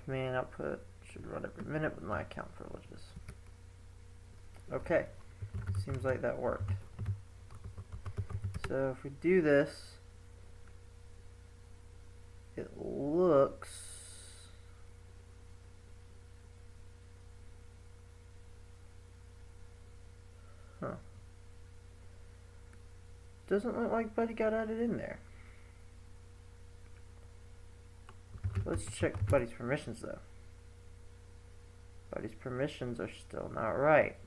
command output should run every minute with my account privileges. Okay, seems like that worked. So if we do this, it looks doesn't look like Buddy got added in there. Let's check Buddy's permissions though. Buddy's permissions are still not right.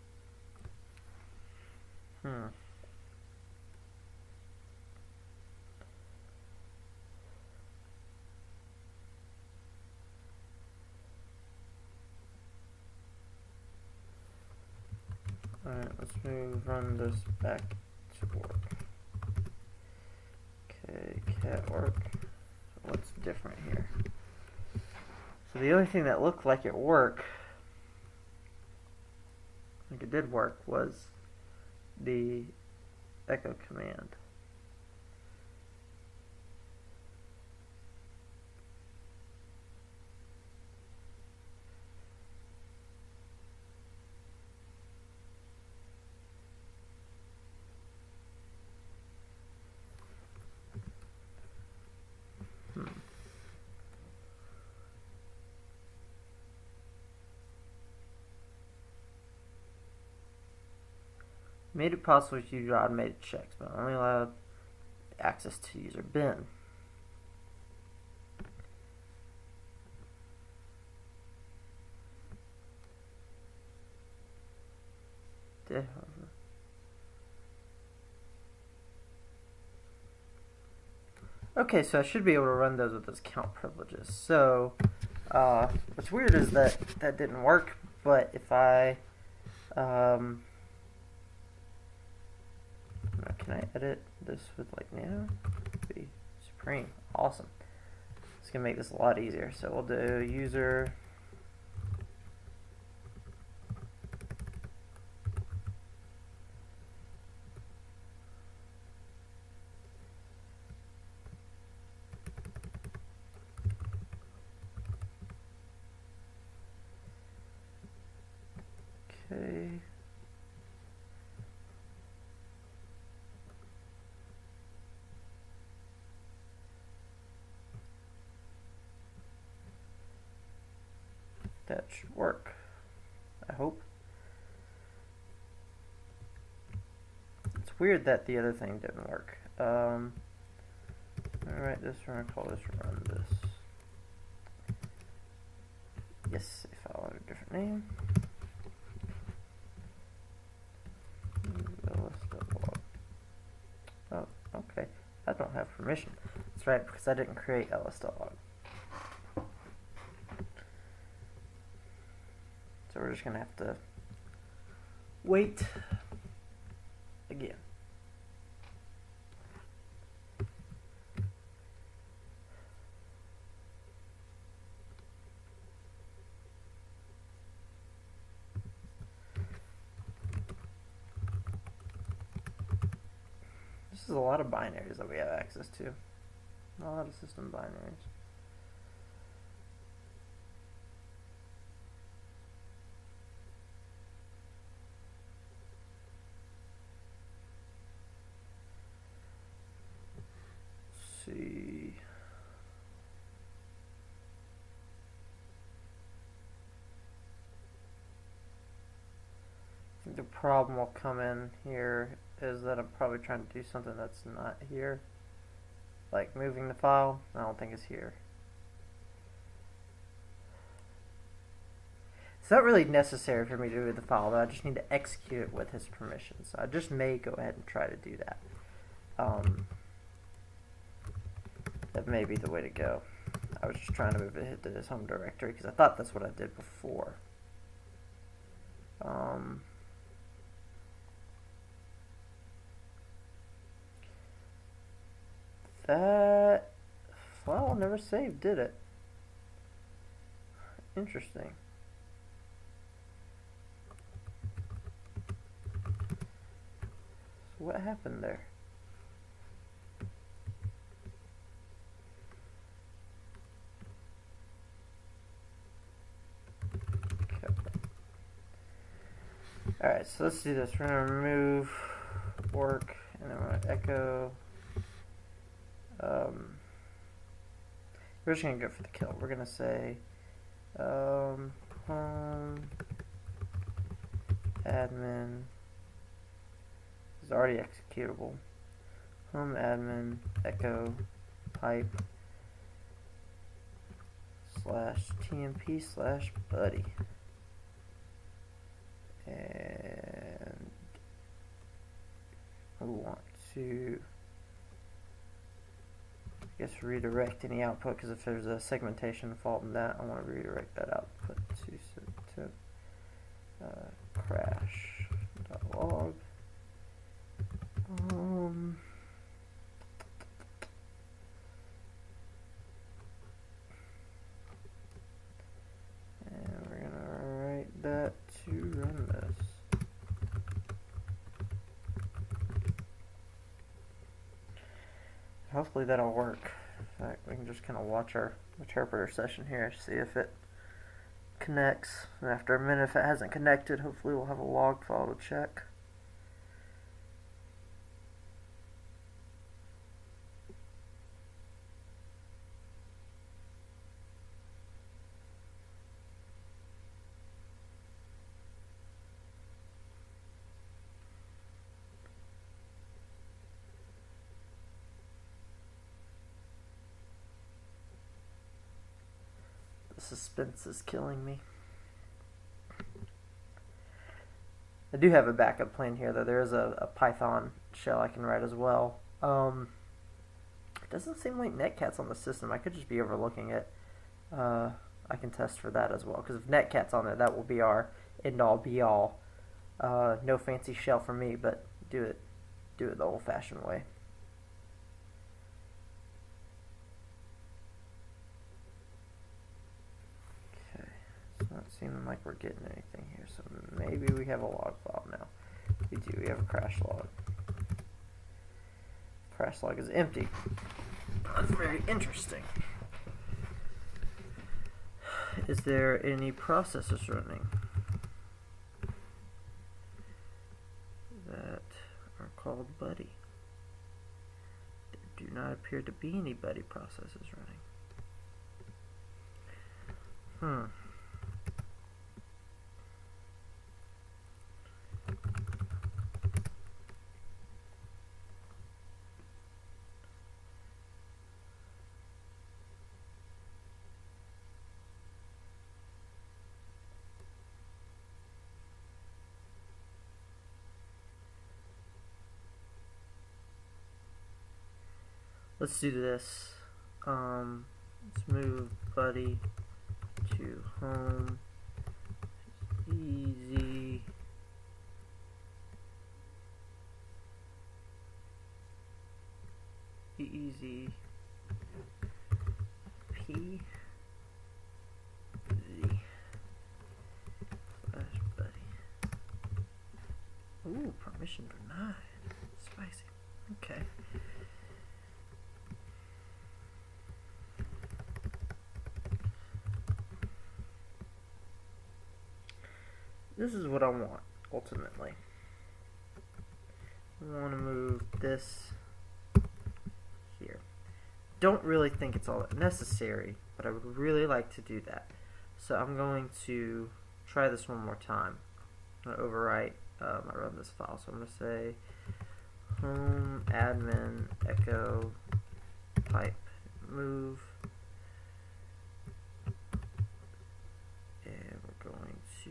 Alright, let's run this back to work. Okay, cat work. So what's different here? So the only thing that looked like it worked, like it did work, was the echo command. Made it possible to use automated checks, but only allowed access to user bin. Okay, so I should be able to run those with those count privileges. So what's weird is that that didn't work, but if I can I edit this with like nano? Be supreme. Awesome. It's gonna make this a lot easier. So we'll do user okay. That should work, I hope. It's weird that the other thing didn't work. Alright, this, we're going to call this run this. Yes, if I want a different name. Oh, okay. I don't have permission. That's right, because I didn't create ls.log. So we're just going to have to wait again. This is a lot of binaries that we have access to. A lot of system binaries. See. I think the problem will come in here is that I'm probably trying to do something that's not here, like moving the file. I don't think it's here. It's not really necessary for me to move the file, but I just need to execute it with his permission. So I just may go ahead and try to do that. That may be the way to go. I was just trying to move it to his home directory because I thought that's what I did before. That file never saved, did it? Interesting. So what happened there? Alright, so let's do this. We're going to remove work, and then we're going to echo. We're just going to go for the kill. We're going to say home admin is already executable. Home admin echo pipe /tmp/buddy. And we want to, I guess, redirect any output, because if there's a segmentation fault in that, I want to redirect that output to crash.log. And we're going to write that to run this. Hopefully that'll work. In fact, we can just kind of watch our interpreter session here, see if it connects. And after a minute, if it hasn't connected, hopefully we'll have a log file to check. Suspense is killing me. I do have a backup plan here, though. There is a Python shell I can write as well. It doesn't seem like Netcat's on the system. I could just be overlooking it. I can test for that as well, because if Netcat's on there, that will be our end-all be-all. No fancy shell for me, but do it the old-fashioned way. Not seeming like we're getting anything here, so maybe we have a log file now. We do. We have a crash log. Crash log is empty. That's very interesting. Is there any processes running that are called buddy? There do not appear to be any buddy processes running. Let's do this. Let's move buddy to home. Easy. Easy. P. Z. /buddy. Ooh, permission denied. Spicy. Okay. This is what I want, ultimately. I want to move this here. Don't really think it's all that necessary, but I would really like to do that. So I'm going to try this one more time. I'm going to overwrite I run this file. So I'm going to say home admin echo pipe move. And we're going to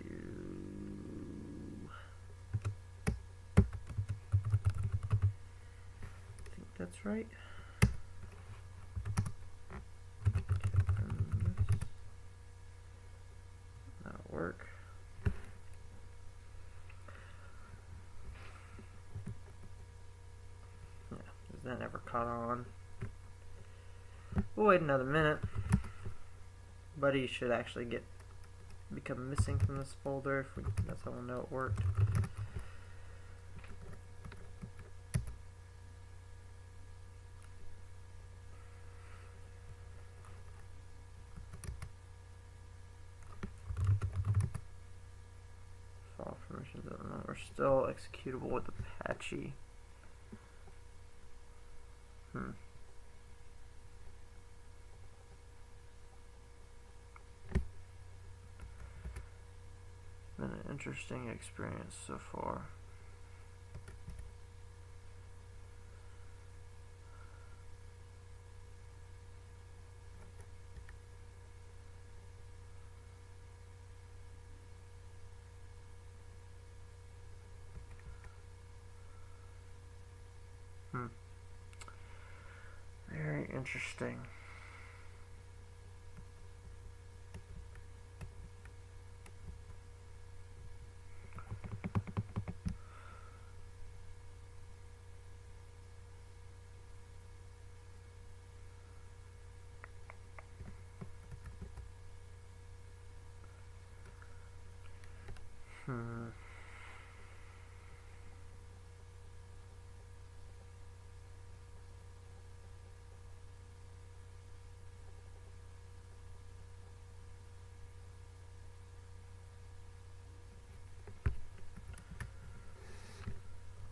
that's right. That'll work. Yeah, is that ever caught on? We'll wait another minute. Buddy should actually become missing from this folder. That's how we'll know it worked. Permissions at the moment. still executable with Apache. Been an interesting experience so far. Very interesting.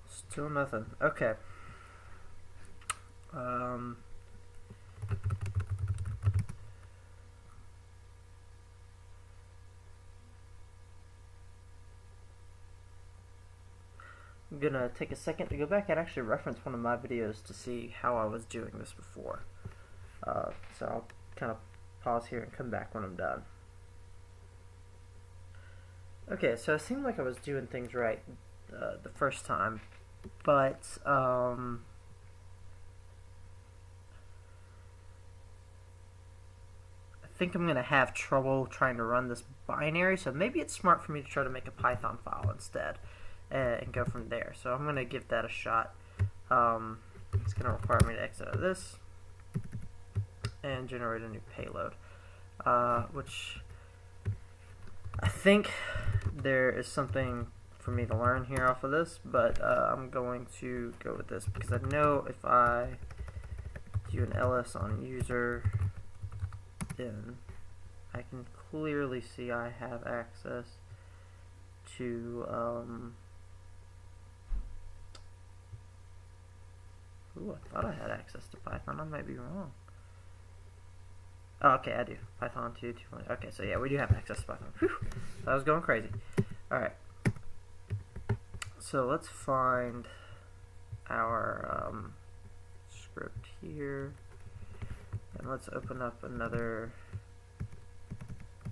Still nothing. Okay. I'm gonna take a second to go back and actually reference one of my videos to see how I was doing this before. So I'll kind of pause here and come back when I'm done. Okay, so it seemed like I was doing things right the first time, but I think I'm gonna have trouble trying to run this binary, so maybe it's smart for me to try to make a Python file instead and go from there. So I'm gonna give that a shot. It's gonna require me to exit out of this and generate a new payload, which I think there is something for me to learn here off of this, but I'm going to go with this because I know if I do an ls on user, then I can clearly see I have access to ooh, I thought I had access to Python. I might be wrong. Oh, okay, I do. Python 2, 2. Okay, so yeah, we do have access to Python. Whew, that was going crazy. Alright. So let's find our script here. And let's open up another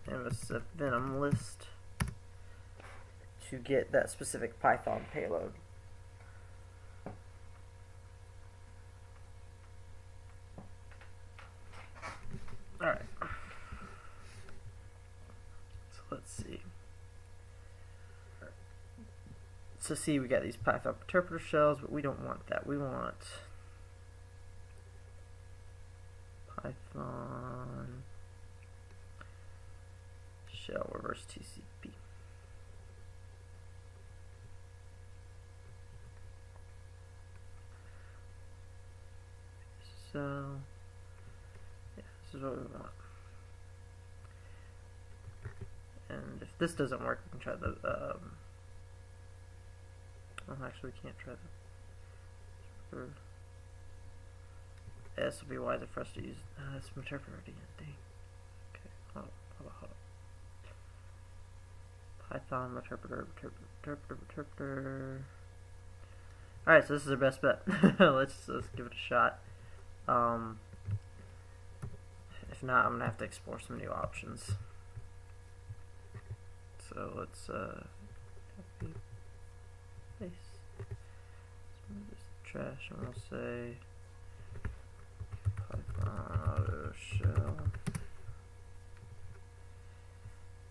MSF Venom list to get that specific Python payload. Alright. So let's see. So see, we got these Python interpreter shells, but we don't want that. We want Python shell reverse TCP. So yeah, this is what we want. And if this doesn't work, we can try the well, actually, we can't try that. This will be wiser for us to use this interpreter again. Dang. Okay, hold on. Python interpreter. Alright, so this is our best bet. let's give it a shot. If not, I'm gonna have to explore some new options. So let's copy. Paste. Let's move this to trash and we'll say Python auto shell.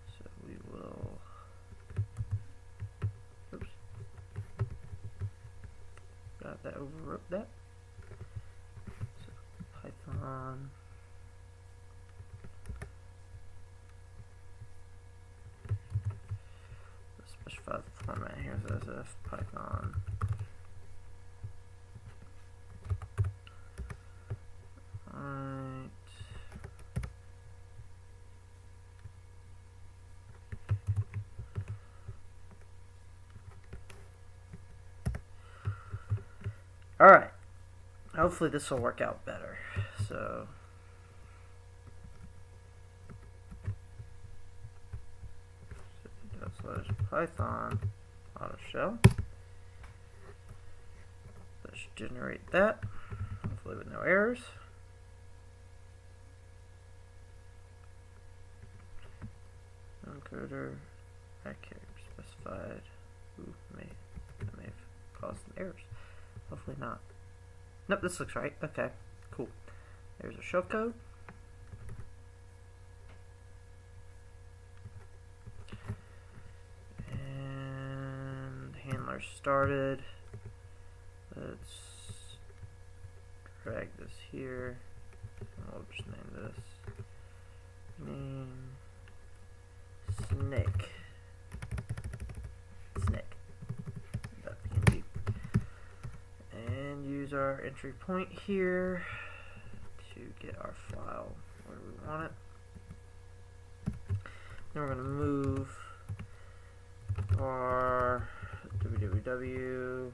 So we will oops. Got that, overwrote that. So Python specify the format here, so this is Python right. Alright. Hopefully this will work out better. So Python auto shell. That should generate that. Hopefully with no errors. Encoder accurate specified. Ooh, that may have caused some errors. Hopefully not. Nope, this looks right. Okay, cool. There's our shellcode. And handler started. Let's drag this here. We'll just name this snake. .png. And use our entry point here to get our file where we want it. Then we're going to move our www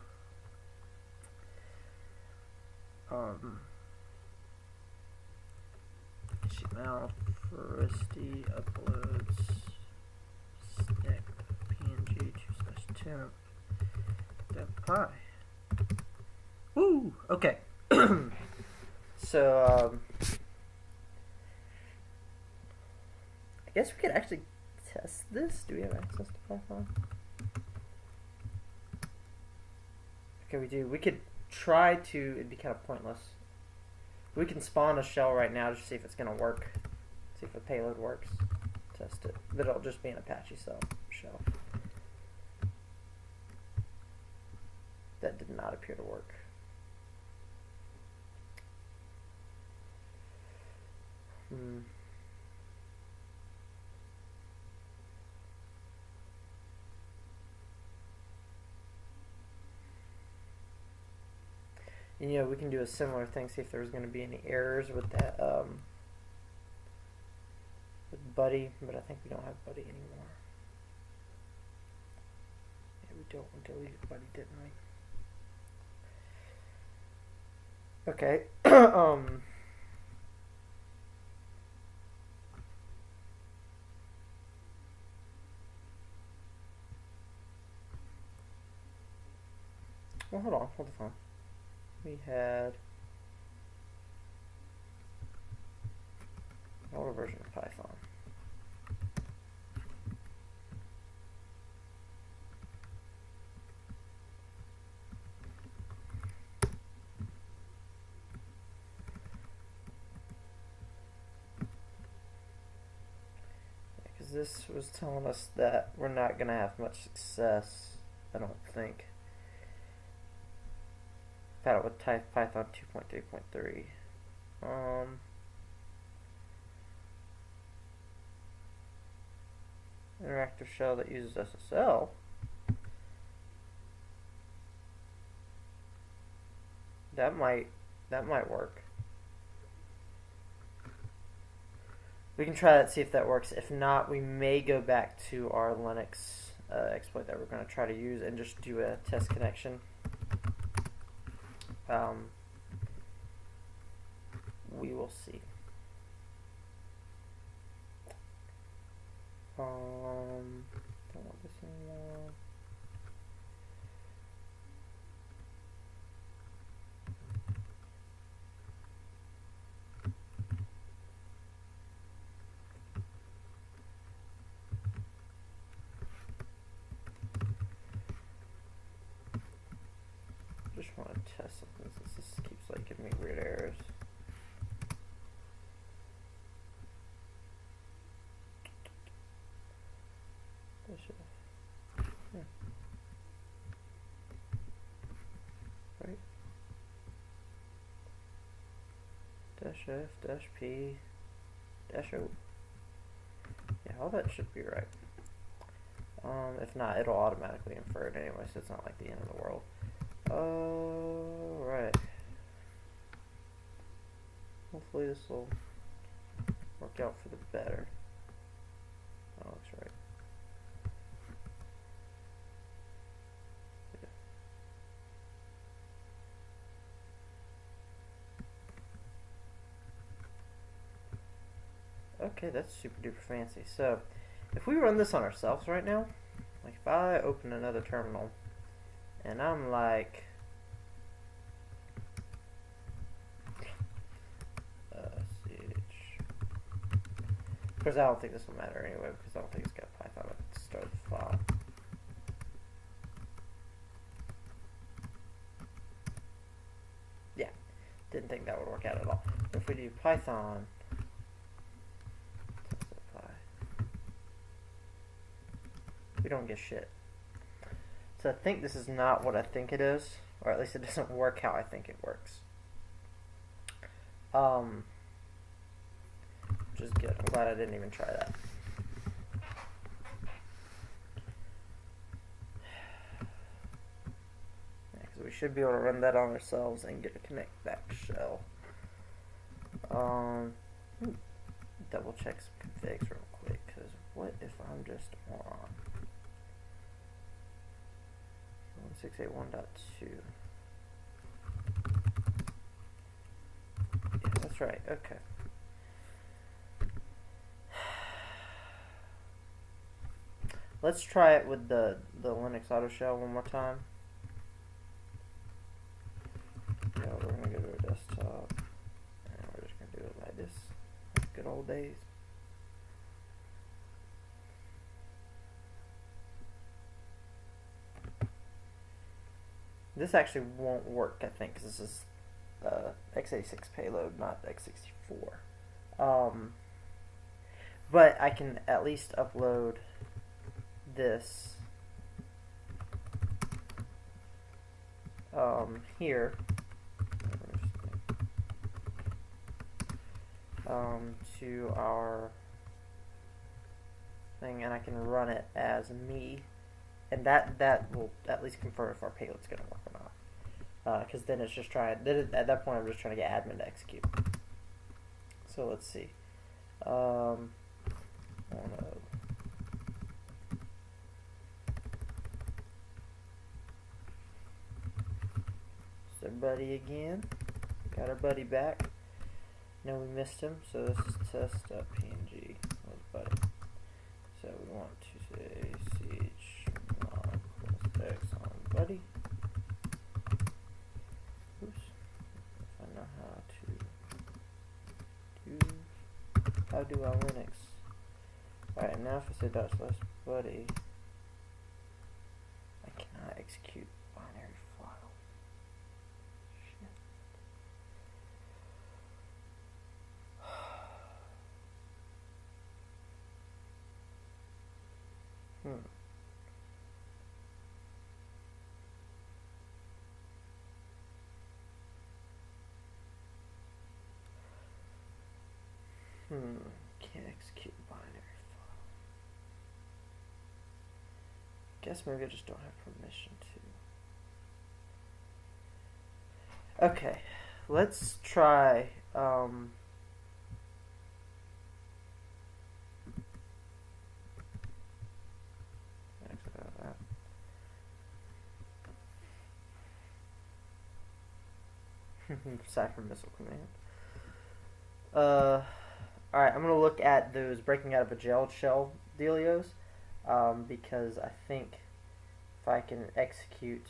HTML Fristi uploads snake png 2/temp.py. Woo! Okay. So I guess we could actually test this. Do we have access to Python? Okay, we do. We could try to. It'd be kind of pointless. We can spawn a shell right now to see if it's going to work. See if the payload works. Test it. But it'll just be an Apache shell. That did not appear to work. And, we can do a similar thing, see if there's going to be any errors with that, with Buddy, but I think we don't have Buddy anymore. Yeah, we don't. We deleted Buddy, didn't we? Okay. Well, hold the phone. We had an older version of Python. Because this was telling us that we're not going to have much success, I don't think. Got it with Python 2.3.3. Interactive shell that uses SSL. That might work. We can try that, see if that works. If not, we may go back to our Linux exploit that we're going to try to use and just do a test connection. We will see. Don't want this anymore. Just want to test something since this keeps like giving me weird errors. Right. -f-p -o. Yeah, all that should be right. If not, it'll automatically infer it anyway, so it's not like the end of the world. Alright. Hopefully this will work out for the better. That looks right. Okay, that's super duper fancy. So, if we run this on ourselves right now, like if I open another terminal, and I'm like, of course I don't think this will matter anyway, because I don't think it's got Python at the start of the file. Yeah, didn't think that would work out at all. If we do Python, we don't get shit. So I think this is not what I think it is, or at least it doesn't work how I think it works. Which is good. I'm glad I didn't even try that. Yeah, because we should be able to run that on ourselves and get a connect back shell. Double check some configs real quick, because what if I'm just on 1681.2? Yeah, that's right. Okay. Let's try it with the Linux auto shell one more time. Yeah, we're gonna go to our desktop, and we're just gonna do it like this. Good old days. This actually won't work, I think, because this is x86 payload, not x64. But I can at least upload this here to our thing, and I can run it as me, and that will at least confirm if our payload's going to work or not. Because then it's just trying. At that point, I'm just trying to get admin to execute. So let's see. Oh no. It's our buddy again. Got our buddy back. No, we missed him. So this is test.png. Where's buddy? So we want to say ch mod x on buddy. Oops. If I know how do I Linux? Alright, now if I say /buddy, I cannot execute binary file. Shit. Can't execute binary file. Guess maybe I just don't have permission to. Okay, let's try Cypher missile command. Alright, I'm going to look at those breaking out of a jailed shell dealios, because I think if I can execute,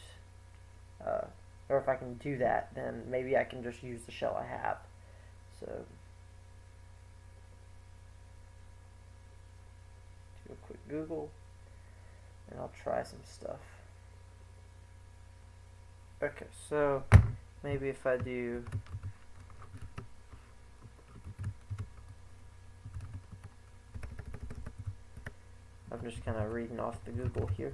or if I can do that, then maybe I can just use the shell I have. So, do a quick Google, and I'll try some stuff. Okay, so maybe if I do I'm just kind of reading off the Google here.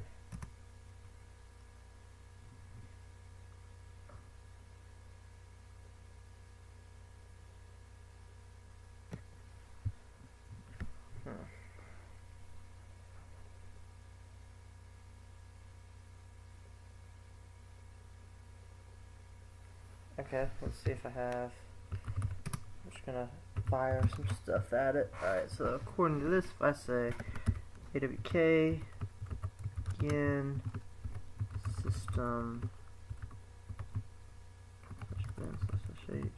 Okay, let's see if I have. I'm just gonna fire some stuff at it. Alright, so according to this, if I say AWK again system /bin/h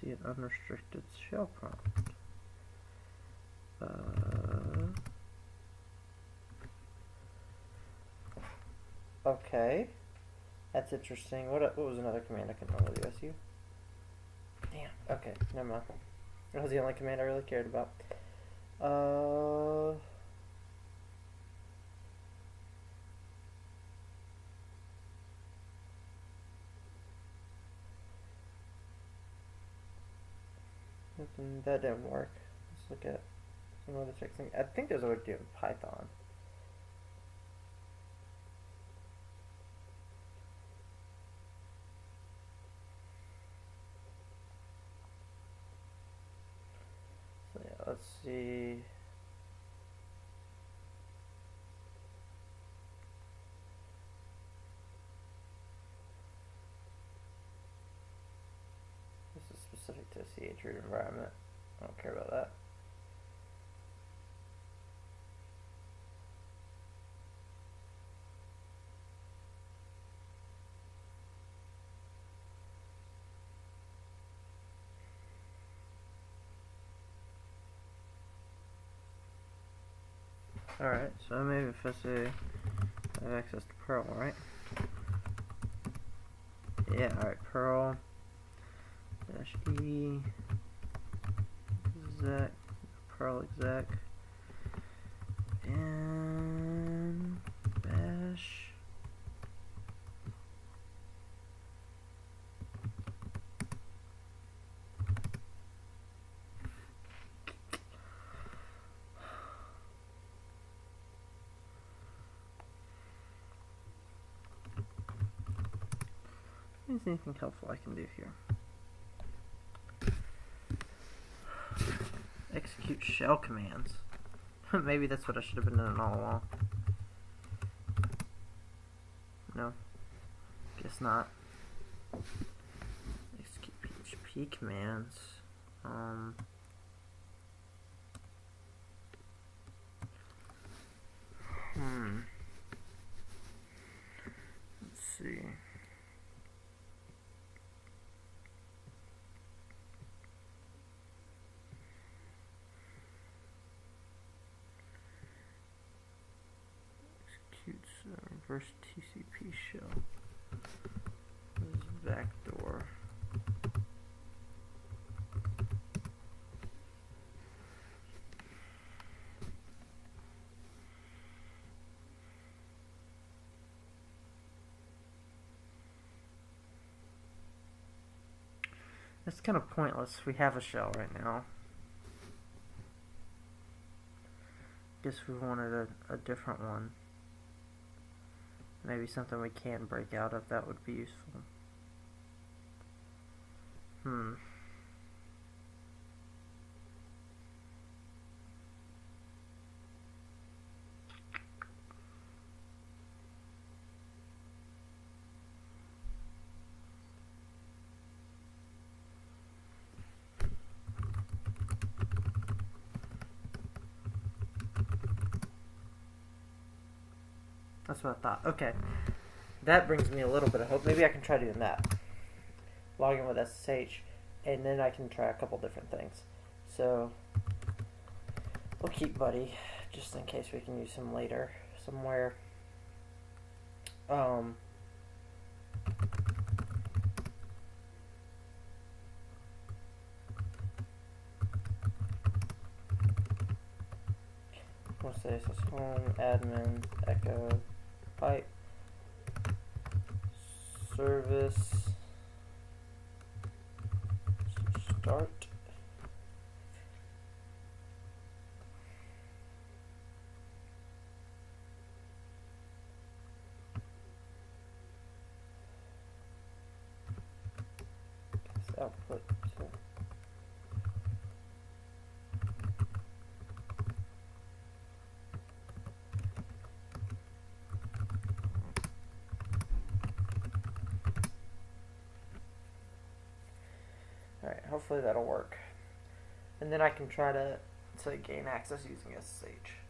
see an unrestricted shell prompt. Okay, that's interesting. What was another command I couldn't remember? USU? Damn. Okay, never mind. That was the only command I really cared about. That didn't work. Let's look at some other checks. I think there's a way to do it in Python. So yeah, let's see. This is specific to a CH root environment. I don't care about that. Alright, so maybe if I say I have access to Perl, right? Yeah, alright, Perl -e exec, Perl exec, and bash. Is there anything helpful I can do here? Execute shell commands. Maybe that's what I should have been doing all along. No, guess not. Execute PHP commands. Let's see. Reverse TCP shell. This is backdoor. That's kind of pointless. We have a shell right now. Guess we wanted a different one. Maybe something we can break out of that would be useful. That's what I thought. Okay. That brings me a little bit of hope. Maybe I can try doing that. Log in with SSH, and then I can try a couple different things. So, we'll keep Buddy, just in case we can use him later, somewhere. We'll say this is home, admin, echo, pipe, service, start. Output. Alright, hopefully that'll work. And then I can try to gain access using SSH.